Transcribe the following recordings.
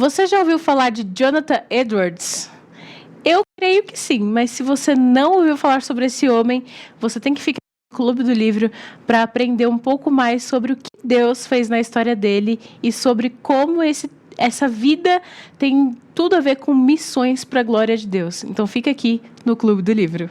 Você já ouviu falar de Jonathan Edwards? Eu creio que sim, mas se você não ouviu falar sobre esse homem, você tem que ficar no Clube do Livro para aprender um pouco mais sobre o que Deus fez na história dele e sobre como essa vida tem tudo a ver com missões para a glória de Deus. Então fica aqui no Clube do Livro.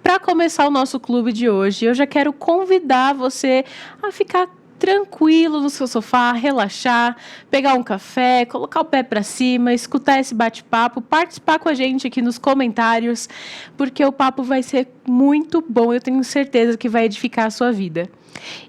Para começar o nosso clube de hoje, eu já quero convidar você a ficar tranquilo no seu sofá, relaxar, pegar um café, colocar o pé para cima, escutar esse bate-papo, participar com a gente aqui nos comentários, porque o papo vai ser muito bom, eu tenho certeza que vai edificar a sua vida.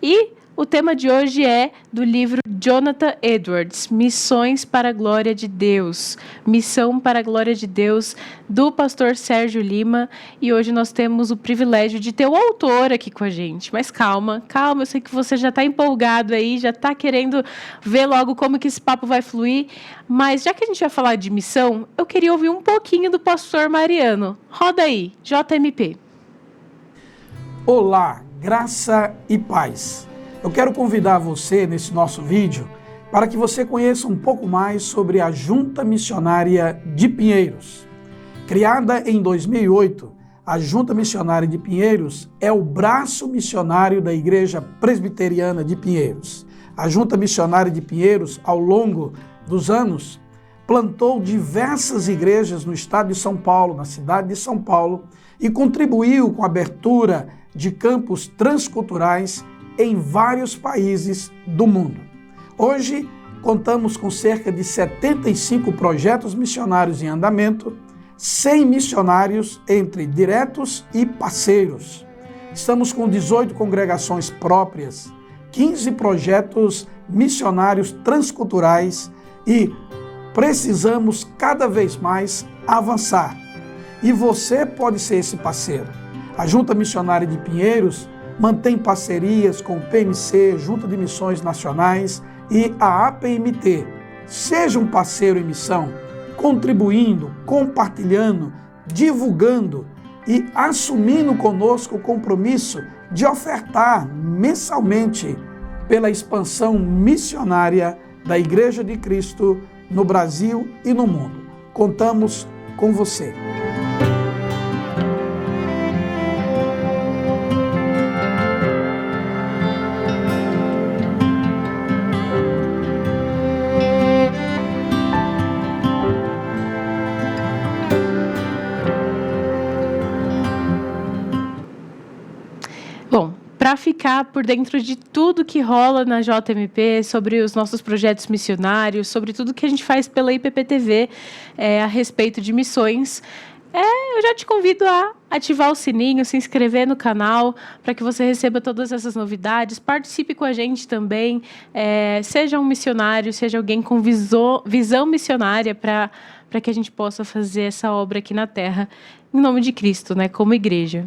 E o tema de hoje é do livro Jonathan Edwards, Missões para a Glória de Deus. Missão para a Glória de Deus, do pastor Sérgio Lima. E hoje nós temos o privilégio de ter o autor aqui com a gente. Mas calma, eu sei que você já está empolgado aí, já está querendo ver logo como que esse papo vai fluir. Mas já que a gente vai falar de missão, eu queria ouvir um pouquinho do pastor Mariano. Roda aí, JMP. Olá, graça e paz. Eu quero convidar você nesse nosso vídeo para que você conheça um pouco mais sobre a Junta Missionária de Pinheiros. Criada em 2008, a Junta Missionária de Pinheiros é o braço missionário da Igreja Presbiteriana de Pinheiros. A Junta Missionária de Pinheiros, ao longo dos anos, plantou diversas igrejas no estado de São Paulo, na cidade de São Paulo, e contribuiu com a abertura de campos transculturais em vários países do mundo. Hoje, contamos com cerca de 75 projetos missionários em andamento, 100 missionários entre diretos e parceiros. Estamos com 18 congregações próprias, 15 projetos missionários transculturais e precisamos cada vez mais avançar. E você pode ser esse parceiro. A Junta Missionária de Pinheiros mantém parcerias com o PMC, Junta de Missões Nacionais e a APMT. Seja um parceiro em missão, contribuindo, compartilhando, divulgando e assumindo conosco o compromisso de ofertar mensalmente pela expansão missionária da Igreja de Cristo no Brasil e no mundo. Contamos com você. Para ficar por dentro de tudo que rola na JMP, sobre os nossos projetos missionários, sobre tudo que a gente faz pela IPPTV a respeito de missões, eu já te convido a ativar o sininho, se inscrever no canal, para que você receba todas essas novidades. Participe com a gente também, seja um missionário, seja alguém com visão missionária, para que a gente possa fazer essa obra aqui na Terra, em nome de Cristo, né, como igreja.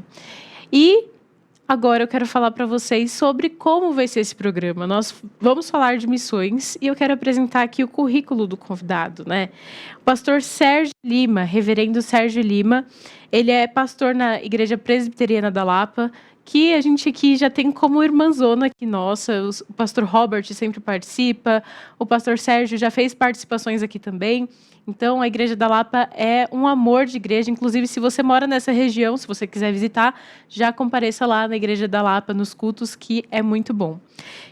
E agora eu quero falar para vocês sobre como vai ser esse programa. Nós vamos falar de missões e eu quero apresentar aqui o currículo do convidado, né? O pastor Sérgio Lima, reverendo Sérgio Lima, ele é pastor na Igreja Presbiteriana da Lapa, que a gente aqui já tem como irmãzona aqui nossa. O pastor Robert sempre participa, o pastor Sérgio já fez participações aqui também. Então, a Igreja da Lapa é um amor de igreja. Inclusive, se você mora nessa região, se você quiser visitar, já compareça lá na Igreja da Lapa, nos cultos, que é muito bom.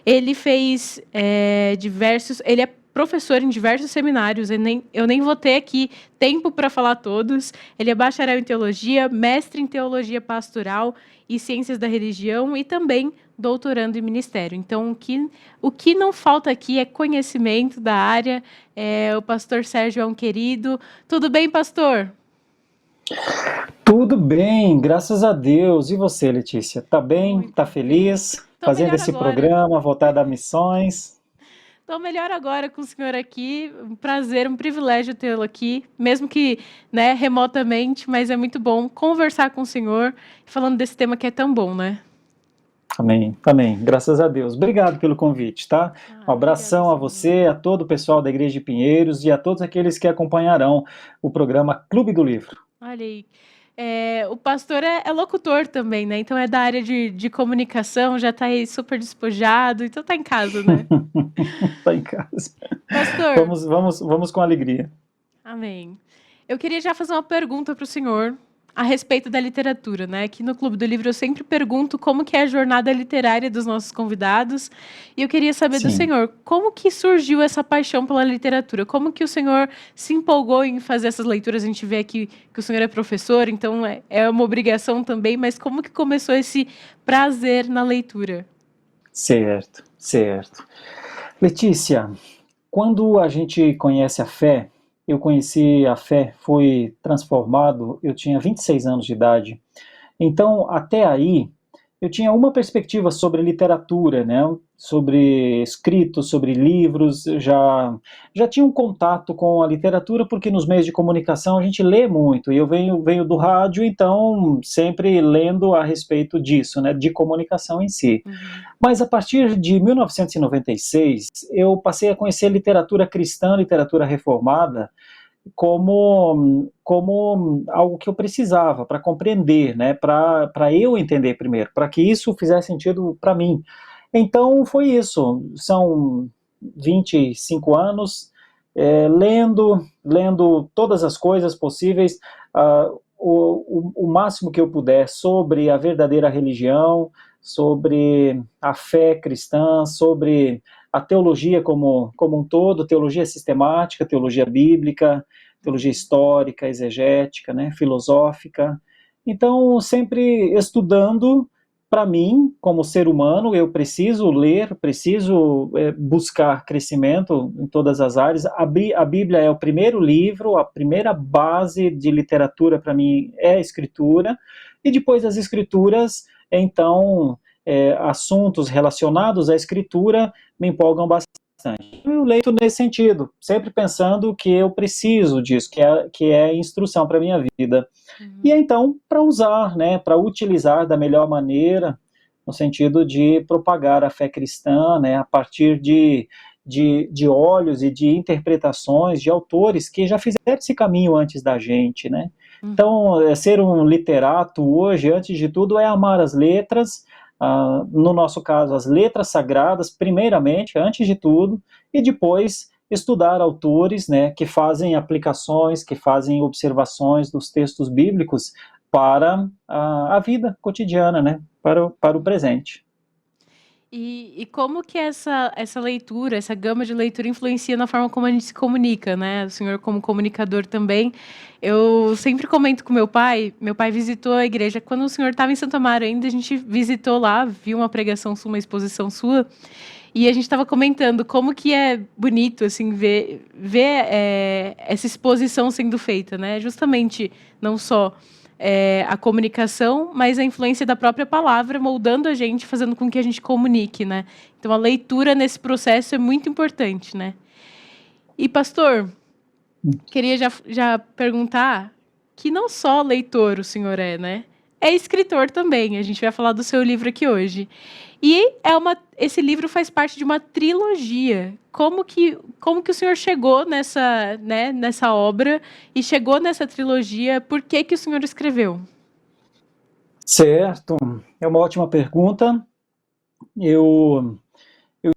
Ele fez ele é professor em diversos seminários, eu nem vou ter aqui tempo para falar todos. Ele é bacharel em teologia, mestre em teologia pastoral e ciências da religião e também doutorando em ministério. Então, o que não falta aqui é conhecimento da área. O pastor Sérgio é um querido. Tudo bem, pastor? Tudo bem, graças a Deus. E você, Letícia? Tá bem? Tá feliz? Fazendo esse programa, voltado a missões? Estou melhor agora com o senhor aqui. Um prazer, um privilégio tê-lo aqui, mesmo que, né, remotamente, mas é muito bom conversar com o senhor, falando desse tema que é tão bom, né? Amém, amém. Graças a Deus. Obrigado pelo convite, tá? Um abração a você, a todo o pessoal da Igreja de Pinheiros e a todos aqueles que acompanharão o programa Clube do Livro. Olha aí. O pastor é locutor também, né? Então é da área de comunicação, já está aí super despojado, então tá em casa, né? Tá em casa. Pastor. Vamos com alegria. Amém. Eu queria já fazer uma pergunta para o senhor a respeito da literatura, né? Aqui no Clube do Livro eu sempre pergunto como que é a jornada literária dos nossos convidados, e eu queria saber do senhor, como que surgiu essa paixão pela literatura? Como que o senhor se empolgou em fazer essas leituras? A gente vê aqui que o senhor é professor, então é uma obrigação também, mas como que começou esse prazer na leitura? Certo, certo. Letícia, quando a gente conhece a fé, eu conheci a fé, fui transformado, eu tinha 26 anos de idade. Então, até aí, eu tinha uma perspectiva sobre literatura, né? Sobre escritos, sobre livros, já tinha um contato com a literatura, porque nos meios de comunicação a gente lê muito, e eu venho do rádio, então sempre lendo a respeito disso, né? De comunicação em si. Mas a partir de 1996, eu passei a conhecer literatura cristã, literatura reformada, como algo que eu precisava para compreender, né, para eu entender primeiro, para que isso fizesse sentido para mim. Então foi isso, são 25 anos lendo todas as coisas possíveis, o máximo que eu puder sobre a verdadeira religião, sobre a fé cristã, sobre a teologia como um todo, teologia sistemática, teologia bíblica, teologia histórica, exegética, né, filosófica. Então, sempre estudando. Para mim, como ser humano, eu preciso ler, preciso buscar crescimento em todas as áreas. A Bíblia é o primeiro livro, a primeira base de literatura para mim é a Escritura, e depois das Escrituras, então, assuntos relacionados à Escritura me empolgam bastante. Eu leio nesse sentido, sempre pensando que eu preciso disso, que é instrução para a minha vida. E então, para usar, né, para utilizar da melhor maneira, no sentido de propagar a fé cristã, né, a partir de olhos e de interpretações de autores que já fizeram esse caminho antes da gente, né? Então, ser um literato hoje, antes de tudo, é amar as letras, no nosso caso, as letras sagradas, primeiramente, antes de tudo, e depois estudar autores, né, que fazem aplicações, que fazem observações dos textos bíblicos para a vida cotidiana, né, para o presente. E como que essa leitura, essa gama de leitura influencia na forma como a gente se comunica, né? O senhor como comunicador também. Eu sempre comento com meu pai visitou a igreja, quando o senhor estava em Santo Amaro ainda, a gente visitou lá, viu uma pregação sua, uma exposição sua, e a gente estava comentando como que é bonito, assim, ver essa exposição sendo feita, né? Justamente, não só a comunicação, mas a influência da própria palavra moldando a gente, fazendo com que a gente comunique, né? Então, a leitura nesse processo é muito importante, né? E, pastor, queria já perguntar que não só leitor o senhor é, né? É escritor também. A gente vai falar do seu livro aqui hoje. E esse livro faz parte de uma trilogia. Como que o senhor chegou nessa obra e chegou nessa trilogia? Por que o senhor escreveu? Certo, é uma ótima pergunta. Eu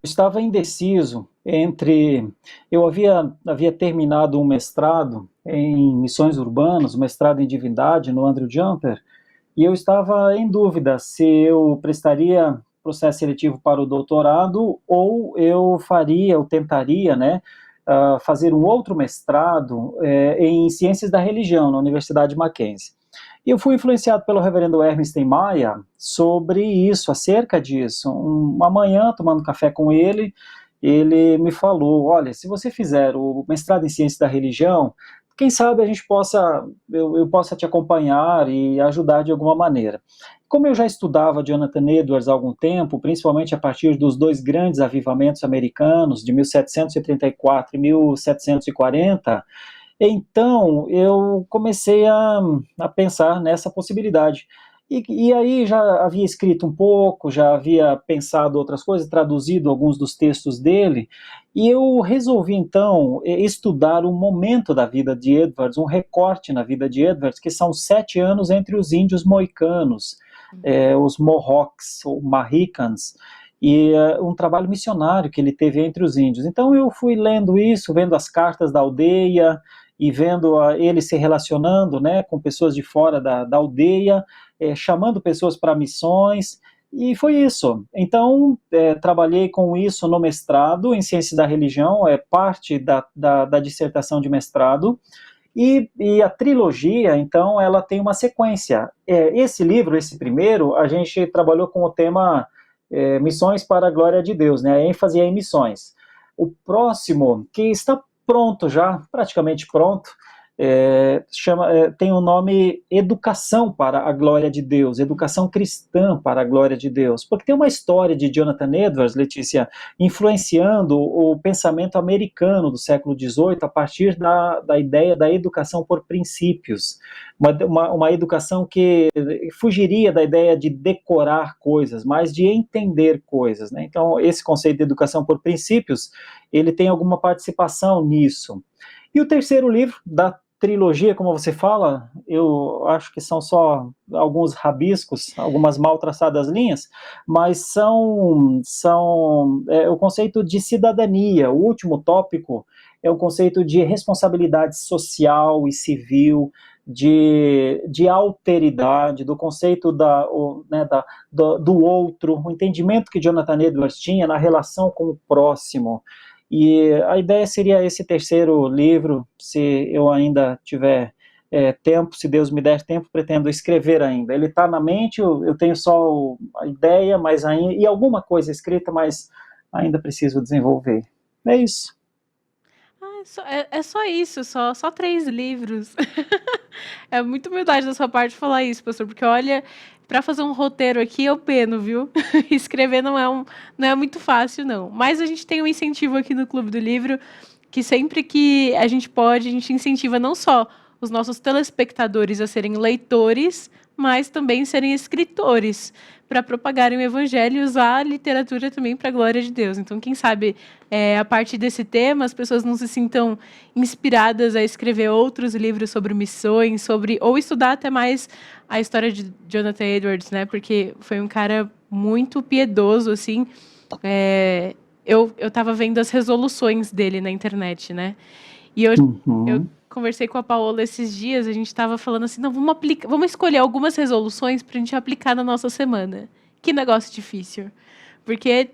estava indeciso entre... Eu havia terminado um mestrado em missões urbanas, um mestrado em divindade no Andrew Jumper, e eu estava em dúvida se eu prestaria processo seletivo para o doutorado ou eu tentaria, né, fazer um outro mestrado em ciências da religião na Universidade Mackenzie. E eu fui influenciado pelo reverendo Hermes Maia sobre isso, acerca disso. Uma manhã, tomando café com ele me falou, olha, se você fizer o mestrado em ciências da religião, quem sabe a gente eu possa te acompanhar e ajudar de alguma maneira. Como eu já estudava Jonathan Edwards há algum tempo, principalmente a partir dos dois grandes avivamentos americanos, de 1734 e 1740, então eu comecei a pensar nessa possibilidade. E aí já havia escrito um pouco, já havia pensado outras coisas, traduzido alguns dos textos dele, e eu resolvi então estudar um momento da vida de Edwards, um recorte na vida de Edwards, que são 7 anos entre os índios moicanos, os Mohawks, ou Mahicans, e um trabalho missionário que ele teve entre os índios. Então eu fui lendo isso, vendo as cartas da aldeia, e vendo ele se relacionando, né, com pessoas de fora da aldeia, chamando pessoas para missões, e foi isso. Então, trabalhei com isso no mestrado em Ciência da Religião, é parte da dissertação de mestrado, e a trilogia, então, ela tem uma sequência. Esse livro, esse primeiro, a gente trabalhou com o tema Missões para a Glória de Deus, né, a ênfase é em missões. O próximo, que está pronto já, praticamente pronto, tem o nome Educação para a Glória de Deus, Educação Cristã para a Glória de Deus, porque tem uma história de Jonathan Edwards, Letícia, influenciando o pensamento americano do século XVIII a partir da ideia da educação por princípios, uma educação que fugiria da ideia de decorar coisas, mas de entender coisas, né? Então, esse conceito de educação por princípios, ele tem alguma participação nisso. E o terceiro livro da trilogia, como você fala, eu acho que são só alguns rabiscos, algumas mal traçadas linhas, mas são o conceito de cidadania. O último tópico é o conceito de responsabilidade social e civil, de alteridade, do conceito do outro, o entendimento que Jonathan Edwards tinha na relação com o próximo. E a ideia seria esse terceiro livro, se eu ainda tiver tempo, se Deus me der tempo, pretendo escrever ainda. Ele está na mente, eu tenho só a ideia, e alguma coisa escrita, mas ainda preciso desenvolver. É isso. É só isso, só 3 livros. É muita humildade da sua parte falar isso, pastor, porque olha, para fazer um roteiro aqui eu peno, viu? Escrever não é muito fácil, não. Mas a gente tem um incentivo aqui no Clube do Livro, que sempre que a gente pode, a gente incentiva não só os nossos telespectadores a serem leitores, mas também serem escritores, para propagarem o evangelho e usar a literatura também para a glória de Deus. Então, quem sabe, a partir desse tema, as pessoas não se sintam inspiradas a escrever outros livros sobre missões, ou estudar até mais a história de Jonathan Edwards, né? Porque foi um cara muito piedoso, assim. Eu estava vendo as resoluções dele na internet, né? E eu conversei com a Paola esses dias, a gente estava falando assim, não, vamos escolher algumas resoluções para a gente aplicar na nossa semana. Que negócio difícil. Porque,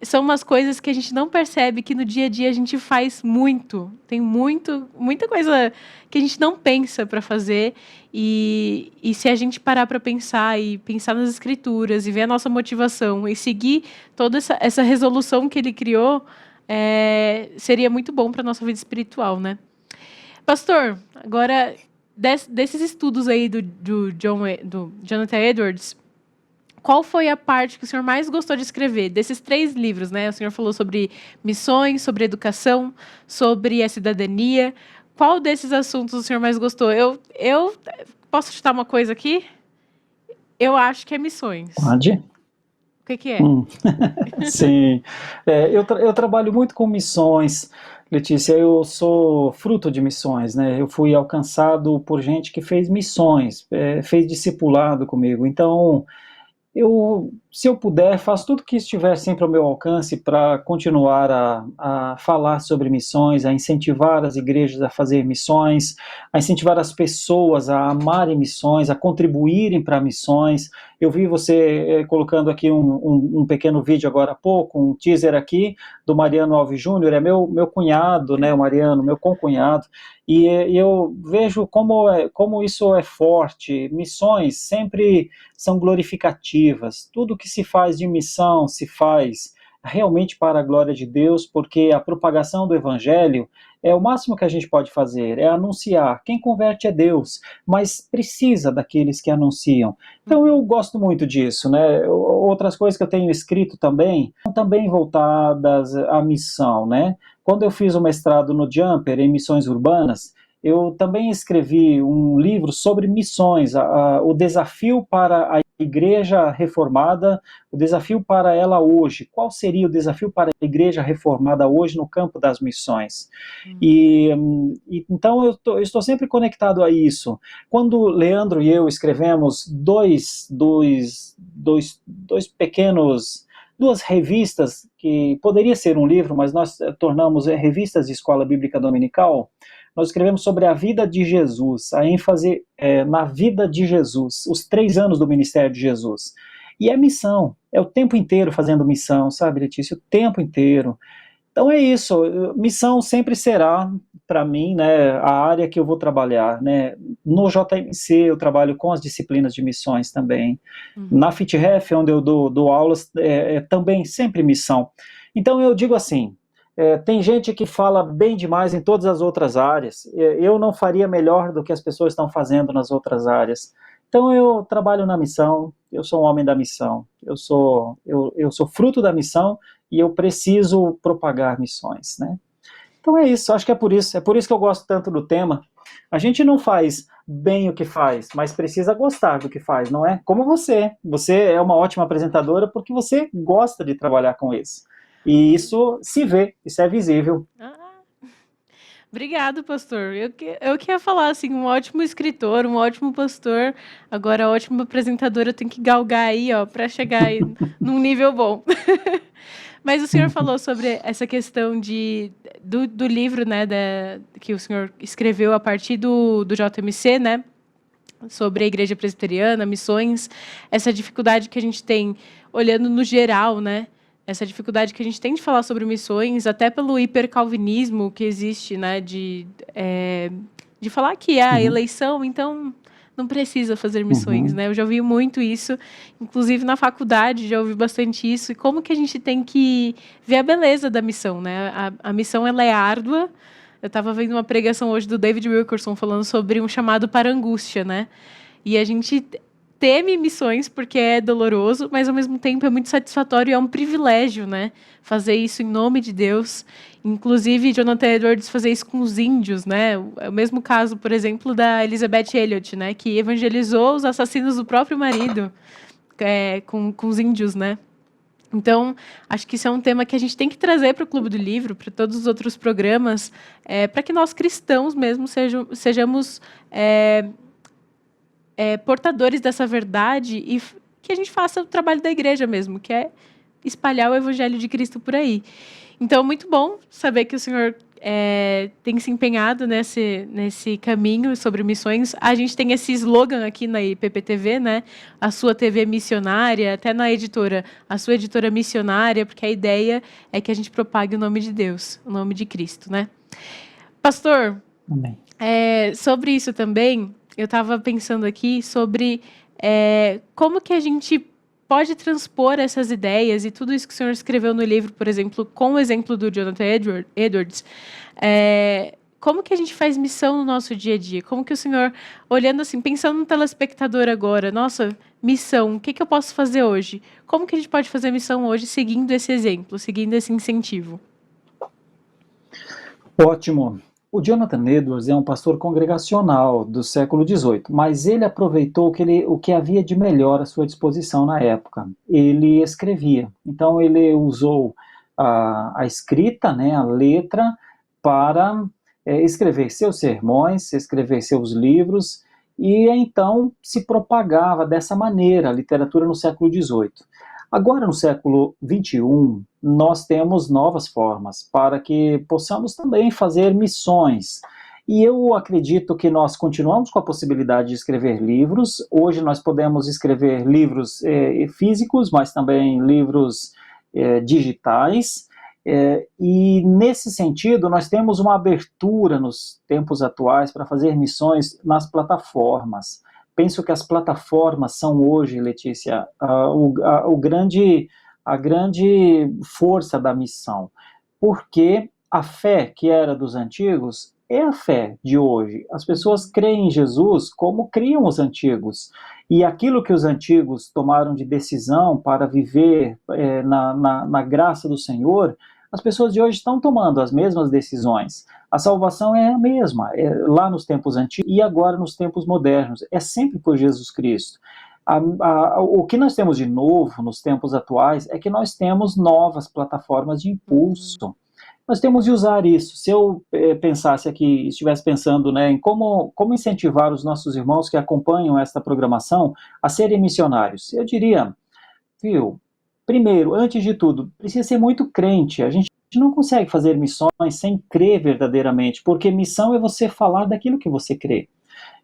são umas coisas que a gente não percebe, que no dia a dia a gente faz muito. Tem muita coisa que a gente não pensa para fazer. E se a gente parar para pensar, e pensar nas escrituras, e ver a nossa motivação, e seguir toda essa resolução que ele criou, seria muito bom para a nossa vida espiritual, né? Pastor, agora, desses estudos aí do Jonathan Edwards, qual foi a parte que o senhor mais gostou de escrever? Desses 3 livros, né? O senhor falou sobre missões, sobre educação, sobre a cidadania. Qual desses assuntos o senhor mais gostou? Eu posso chutar uma coisa aqui? Eu acho que é missões. Pode. O que é? Sim, eu trabalho muito com missões, Letícia. Eu sou fruto de missões, né? Eu fui alcançado por gente que fez missões, fez discipulado comigo. Então, se eu puder, faço tudo que estiver sempre ao meu alcance para continuar a falar sobre missões, a incentivar as igrejas a fazer missões, a incentivar as pessoas a amarem missões, a contribuírem para missões. Eu vi você colocando aqui um pequeno vídeo agora há pouco, um teaser aqui do Mariano Alves Júnior, é meu cunhado, né, o Mariano, meu concunhado, e eu vejo como isso é forte. Missões sempre são glorificativas. Tudo que se faz de missão se faz realmente para a glória de Deus, porque a propagação do evangelho é o máximo que a gente pode fazer, é anunciar. Quem converte é Deus, mas precisa daqueles que anunciam. Então eu gosto muito disso, né? Outras coisas que eu tenho escrito também, são também voltadas à missão, né? Quando eu fiz o mestrado no Jumper, em missões urbanas, eu também escrevi um livro sobre missões, o desafio para a Igreja Reformada, o desafio para ela hoje. Qual seria o desafio para a Igreja Reformada hoje no campo das missões? Então eu estou sempre conectado a isso. Quando Leandro e eu escrevemos duas revistas, que poderia ser um livro, mas nós tornamos revistas de escola bíblica dominical, nós escrevemos sobre a vida de Jesus, a ênfase na vida de Jesus, os 3 anos do ministério de Jesus. E é missão, é o tempo inteiro fazendo missão, sabe, Letícia? O tempo inteiro. Então é isso, missão sempre será, para mim, né, a área que eu vou trabalhar, né. No JMC eu trabalho com as disciplinas de missões também, na FITREF, onde eu dou aulas, também sempre missão. Então eu digo assim, tem gente que fala bem demais em todas as outras áreas, eu não faria melhor do que as pessoas estão fazendo nas outras áreas. Então eu trabalho na missão, eu sou um homem da missão, eu sou fruto da missão, e eu preciso propagar missões, né? Então é isso, acho que é por isso que eu gosto tanto do tema. A gente não faz bem o que faz, mas precisa gostar do que faz, não é? Como você é uma ótima apresentadora porque você gosta de trabalhar com isso. E isso se vê, isso é visível. Obrigado, pastor. Eu que ia falar, assim, um ótimo escritor, um ótimo pastor, agora ótimo apresentador, eu tenho que galgar aí, ó, para chegar aí num nível bom. Mas o senhor falou sobre essa questão do livro, né, que o senhor escreveu a partir do JMC, né, sobre a igreja presbiteriana, missões, essa dificuldade que a gente tem, olhando no geral, né, essa dificuldade que a gente tem de falar sobre missões, até pelo hipercalvinismo que existe, né, de falar que é a eleição, então não precisa fazer missões, né? Eu já ouvi muito isso, inclusive na faculdade já ouvi bastante isso, e como que a gente tem que ver a beleza da missão, né? A missão, ela é árdua. Eu estava vendo uma pregação hoje do David Wilkerson falando sobre um chamado para angústia, né? E a gente teme missões porque é doloroso, mas ao mesmo tempo é muito satisfatório e é um privilégio, né? Fazer isso em nome de Deus. Inclusive, Jonathan Edwards fazer isso com os índios, né? É o mesmo caso, por exemplo, da Elizabeth Elliot, né? Que evangelizou os assassinos do próprio marido com os índios, né? Então, acho que isso é um tema que a gente tem que trazer para o Clube do Livro, para todos os outros programas, para que nós cristãos mesmo sejamos portadores dessa verdade e que a gente faça o trabalho da igreja mesmo, que é espalhar o evangelho de Cristo por aí. Então, muito bom saber que o senhor tem se empenhado nesse caminho sobre missões. A gente tem esse slogan aqui na IPPTV, né? A sua TV missionária, até na editora, a sua editora missionária, porque a ideia é que a gente propague o nome de Deus, o nome de Cristo, né? Pastor, Amém. Sobre isso também, eu estava pensando aqui sobre como que a gente pode transpor essas ideias e tudo isso que o senhor escreveu no livro, por exemplo, com o exemplo do Jonathan Edwards, como que a gente faz missão no nosso dia a dia? Como que o senhor, olhando assim, pensando no telespectador agora, nossa, missão, o que eu posso fazer hoje? Como que a gente pode fazer missão hoje seguindo esse exemplo, seguindo esse incentivo? Ótimo. O Jonathan Edwards é um pastor congregacional do século XVIII, mas ele aproveitou o que havia de melhor à sua disposição na época. Ele escrevia, então ele usou a escrita, né, a letra, para escrever seus sermões, escrever seus livros, e então se propagava dessa maneira a literatura no século XVIII. Agora, no século XXI, nós temos novas formas para que possamos também fazer missões. E eu acredito que nós continuamos com a possibilidade de escrever livros. Hoje nós podemos escrever livros físicos, mas também livros digitais. E nesse sentido, nós temos uma abertura nos tempos atuais para fazer missões nas plataformas. Penso que as plataformas são hoje, Letícia, a grande força da missão, porque a fé que era dos antigos é a fé de hoje. As pessoas creem em Jesus como criam os antigos, e aquilo que os antigos tomaram de decisão para viver na graça do Senhor, as pessoas de hoje estão tomando as mesmas decisões. A salvação é a mesma, lá nos tempos antigos e agora nos tempos modernos. É sempre por Jesus Cristo. O que nós temos de novo nos tempos atuais é que nós temos novas plataformas de impulso. Nós temos de usar isso. Se eu pensasse aqui, estivesse pensando, né, em como incentivar os nossos irmãos que acompanham esta programação a serem missionários, eu diria, primeiro, antes de tudo, precisa ser muito crente. A gente não consegue fazer missões sem crer verdadeiramente, porque missão é você falar daquilo que você crê.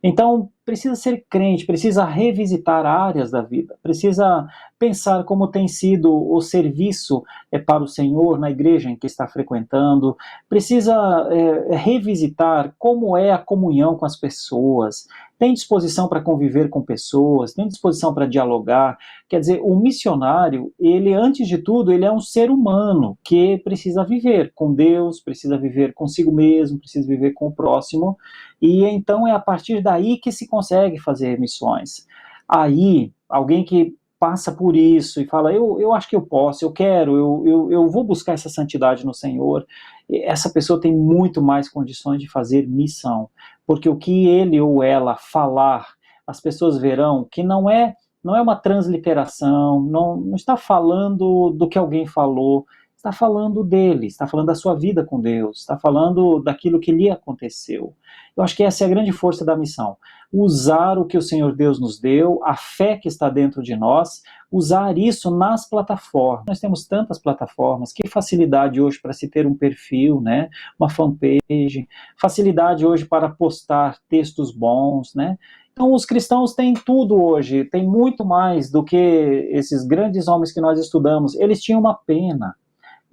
Então, precisa ser crente, precisa revisitar áreas da vida, precisa pensar como tem sido o serviço para o Senhor na igreja em que está frequentando, precisa revisitar como é a comunhão com as pessoas, tem disposição para conviver com pessoas, tem disposição para dialogar. Quer dizer, o missionário, ele, antes de tudo, ele é um ser humano que precisa viver com Deus, precisa viver consigo mesmo, precisa viver com o próximo, e então é a partir daí que se consegue fazer missões. Aí, alguém que passa por isso e fala, eu acho que eu posso, eu quero, eu vou buscar essa santidade no Senhor, essa pessoa tem muito mais condições de fazer missão, porque o que ele ou ela falar, as pessoas verão que não é uma transliteração, não está falando do que alguém falou, está falando dele, está falando da sua vida com Deus, está falando daquilo que lhe aconteceu. Eu acho que essa é a grande força da missão. Usar o que o Senhor Deus nos deu, a fé que está dentro de nós, usar isso nas plataformas. Nós temos tantas plataformas, que facilidade hoje para se ter um perfil, né? Uma fanpage, facilidade hoje para postar textos bons, né? Então os cristãos têm tudo hoje, tem muito mais do que esses grandes homens que nós estudamos. Eles tinham uma pena.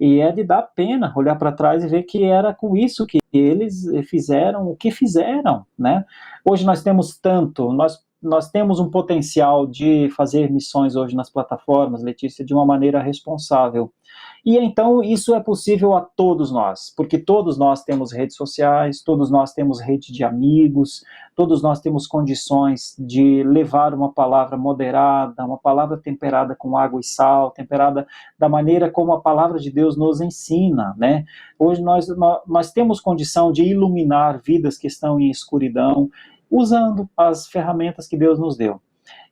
E é de dar pena olhar para trás e ver que era com isso que eles fizeram o que fizeram, né? Hoje nós temos tanto, nós temos um potencial de fazer missões hoje nas plataformas, Letícia, de uma maneira responsável. E então isso é possível a todos nós, porque todos nós temos redes sociais, todos nós temos rede de amigos, todos nós temos condições de levar uma palavra moderada, uma palavra temperada com água e sal, temperada da maneira como a palavra de Deus nos ensina, né? Hoje nós temos condição de iluminar vidas que estão em escuridão, usando as ferramentas que Deus nos deu.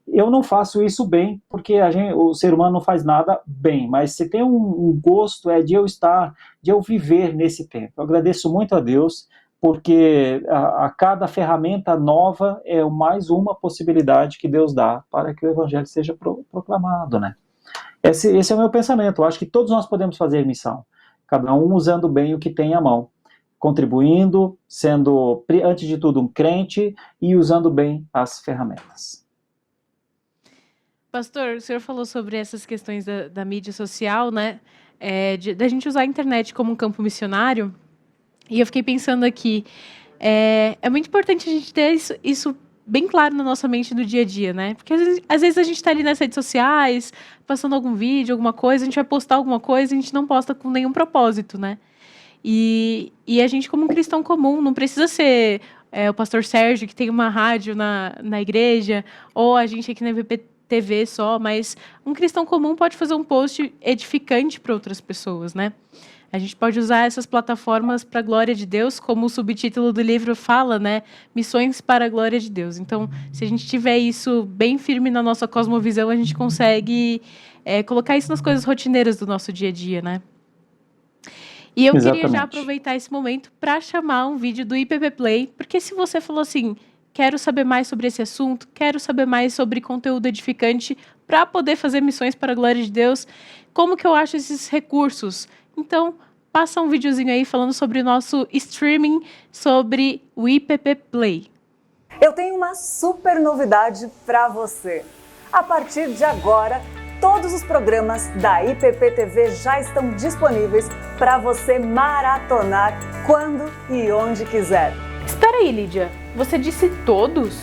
Eu não faço isso bem, porque o ser humano não faz nada bem, mas se tem um gosto de eu viver nesse tempo. Eu agradeço muito a Deus, porque a cada ferramenta nova é mais uma possibilidade que Deus dá para que o Evangelho seja proclamado, né? Esse é o meu pensamento. Eu acho que todos nós podemos fazer missão, cada um usando bem o que tem à mão, contribuindo, sendo, antes de tudo, um crente e usando bem as ferramentas. Pastor, o senhor falou sobre essas questões da mídia social, né? Da gente usar a internet como um campo missionário. E eu fiquei pensando aqui, é muito importante a gente ter isso bem claro na nossa mente do dia a dia, né? Porque às vezes a gente está ali nas redes sociais, passando algum vídeo, alguma coisa, a gente vai postar alguma coisa e a gente não posta com nenhum propósito, né? E a gente, como um cristão comum, não precisa ser o pastor Sérgio, que tem uma rádio na igreja, ou a gente aqui na IPPTV só, mas um cristão comum pode fazer um post edificante para outras pessoas, né? A gente pode usar essas plataformas para a glória de Deus, como o subtítulo do livro fala, né? Missões para a glória de Deus. Então, se a gente tiver isso bem firme na nossa cosmovisão, a gente consegue colocar isso nas coisas rotineiras do nosso dia a dia, né? E eu queria já aproveitar esse momento para chamar um vídeo do IPP Play, porque se você falou assim, quero saber mais sobre esse assunto, quero saber mais sobre conteúdo edificante para poder fazer missões para a glória de Deus, como que eu acho esses recursos? Então, passa um videozinho aí falando sobre o nosso streaming, sobre o IPP Play. Eu tenho uma super novidade para você. A partir de agora, todos os programas da IPPTV já estão disponíveis para você maratonar quando e onde quiser. Espera aí, Lídia. Você disse todos?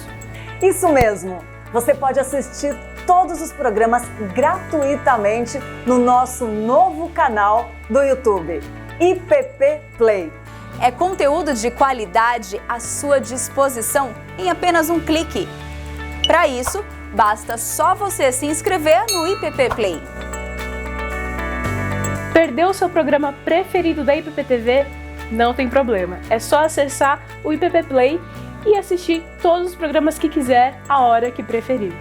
Isso mesmo. Você pode assistir todos os programas gratuitamente no nosso novo canal do YouTube, IPP Play. É conteúdo de qualidade à sua disposição em apenas um clique. Para isso, basta só você se inscrever no IPP Play. Perdeu o seu programa preferido da IPPTV? Não tem problema, é só acessar o IPP Play e assistir todos os programas que quiser, a hora que preferir.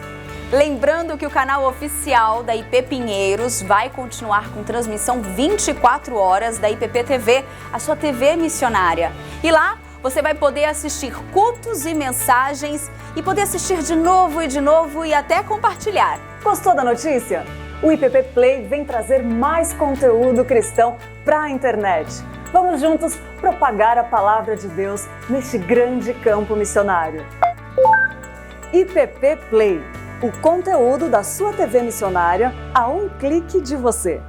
Lembrando que o canal oficial da IP Pinheiros vai continuar com transmissão 24 horas da IPPTV, a sua TV missionária. E lá você vai poder assistir cultos e mensagens e poder assistir de novo e até compartilhar. Gostou da notícia? O IPP Play vem trazer mais conteúdo cristão para a internet. Vamos juntos propagar a palavra de Deus neste grande campo missionário. IPP Play, o conteúdo da sua TV missionária a um clique de você.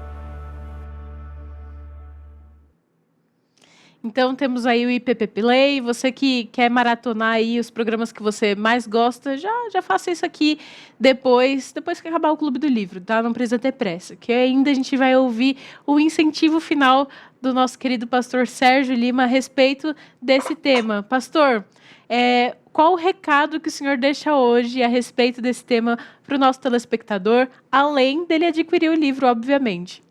Então temos aí o IPP Play, você que quer maratonar aí os programas que você mais gosta, já faça isso aqui depois que acabar o Clube do Livro, tá? Não precisa ter pressa, que ainda a gente vai ouvir o incentivo final do nosso querido pastor Sérgio Lima a respeito desse tema. Pastor, qual o recado que o senhor deixa hoje a respeito desse tema para o nosso telespectador, além dele adquirir o livro, obviamente?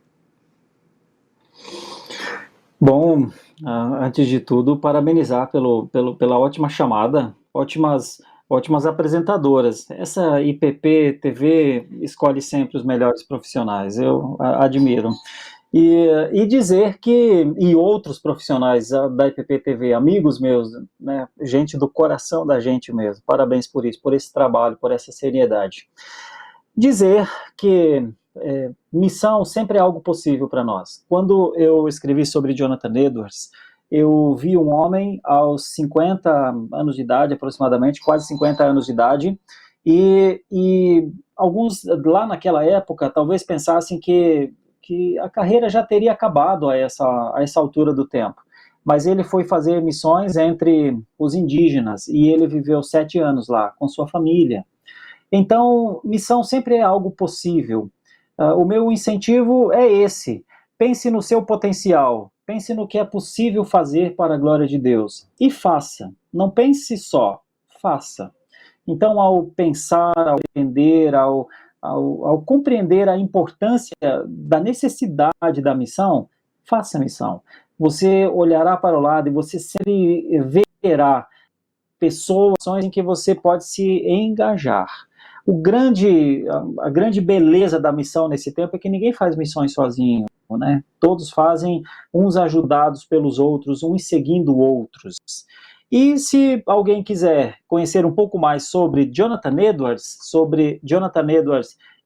Bom, antes de tudo, parabenizar pela ótima chamada, ótimas apresentadoras. Essa IPP TV escolhe sempre os melhores profissionais, eu admiro. E dizer que, e outros profissionais da IPP TV, amigos meus, né, gente do coração da gente mesmo, parabéns por isso, por esse trabalho, por essa seriedade. Dizer que missão sempre é algo possível para nós. Quando eu escrevi sobre Jonathan Edwards, eu vi um homem aos 50 anos de idade, aproximadamente, quase 50 anos de idade, e alguns lá naquela época talvez pensassem que a carreira já teria acabado a essa altura do tempo. Mas ele foi fazer missões entre os indígenas, e ele viveu 7 anos lá, com sua família. Então, missão sempre é algo possível. O meu incentivo é esse: pense no seu potencial, pense no que é possível fazer para a glória de Deus, e faça, não pense só, faça. Então, ao pensar, ao entender, ao compreender a importância da necessidade da missão, faça a missão. Você olhará para o lado e você sempre verá pessoas em que você pode se engajar. A grande beleza da missão nesse tempo é que ninguém faz missões sozinho, né? Todos fazem, uns ajudados pelos outros, uns seguindo outros. E se alguém quiser conhecer um pouco mais sobre Jonathan Edwards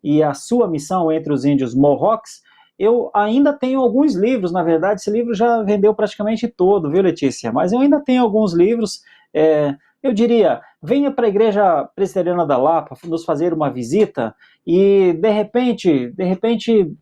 e a sua missão entre os índios Mohawks, eu ainda tenho alguns livros. Na verdade, esse livro já vendeu praticamente todo, viu, Letícia? Mas eu ainda tenho alguns livros. Eu diria, venha para a Igreja Presbiteriana da Lapa nos fazer uma visita e, de repente,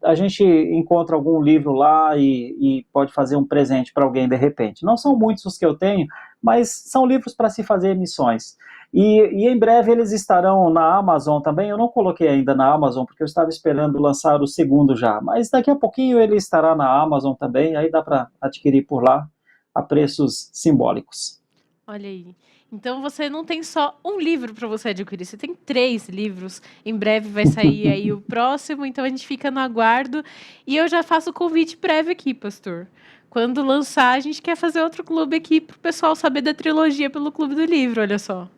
a gente encontra algum livro lá e pode fazer um presente para alguém, de repente. Não são muitos os que eu tenho, mas são livros para se fazer missões. E em breve eles estarão na Amazon também. Eu não coloquei ainda na Amazon, porque eu estava esperando lançar o segundo já, mas daqui a pouquinho ele estará na Amazon também, aí dá para adquirir por lá a preços simbólicos. Olha aí. Então você não tem só um livro para você adquirir, você tem 3 livros. Em breve vai sair aí o próximo, então a gente fica no aguardo. E eu já faço o convite prévio aqui, pastor. Quando lançar, a gente quer fazer outro clube aqui para o pessoal saber da trilogia pelo Clube do Livro, olha só.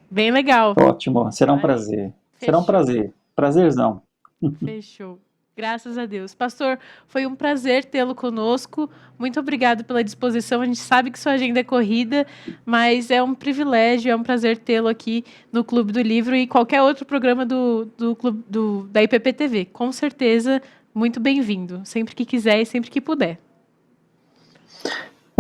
Bem legal. Ótimo, será um prazer. Fechou. Será um prazer. Prazerzão. Fechou. Graças a Deus. Pastor, foi um prazer tê-lo conosco. Muito obrigado pela disposição. A gente sabe que sua agenda é corrida, mas é um privilégio, é um prazer tê-lo aqui no Clube do Livro e qualquer outro programa da IPPTV. Com certeza, muito bem-vindo. Sempre que quiser e sempre que puder.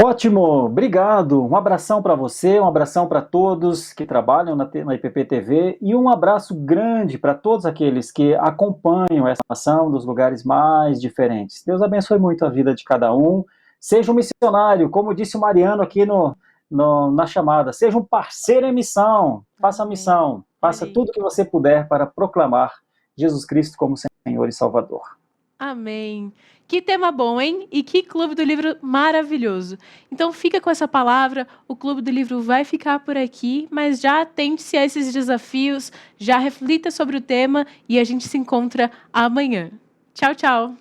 Ótimo, obrigado. Um abração para você, um abração para todos que trabalham na IPPTV e um abraço grande para todos aqueles que acompanham essa ação dos lugares mais diferentes. Deus abençoe muito a vida de cada um. Seja um missionário, como disse o Mariano aqui na chamada. Seja um parceiro em missão. Faça a missão. Faça tudo o que você puder para proclamar Jesus Cristo como Senhor e Salvador. Amém. Que tema bom, hein? E que Clube do Livro maravilhoso. Então fica com essa palavra, o Clube do Livro vai ficar por aqui, mas já atente-se a esses desafios, já reflita sobre o tema e a gente se encontra amanhã. Tchau, tchau.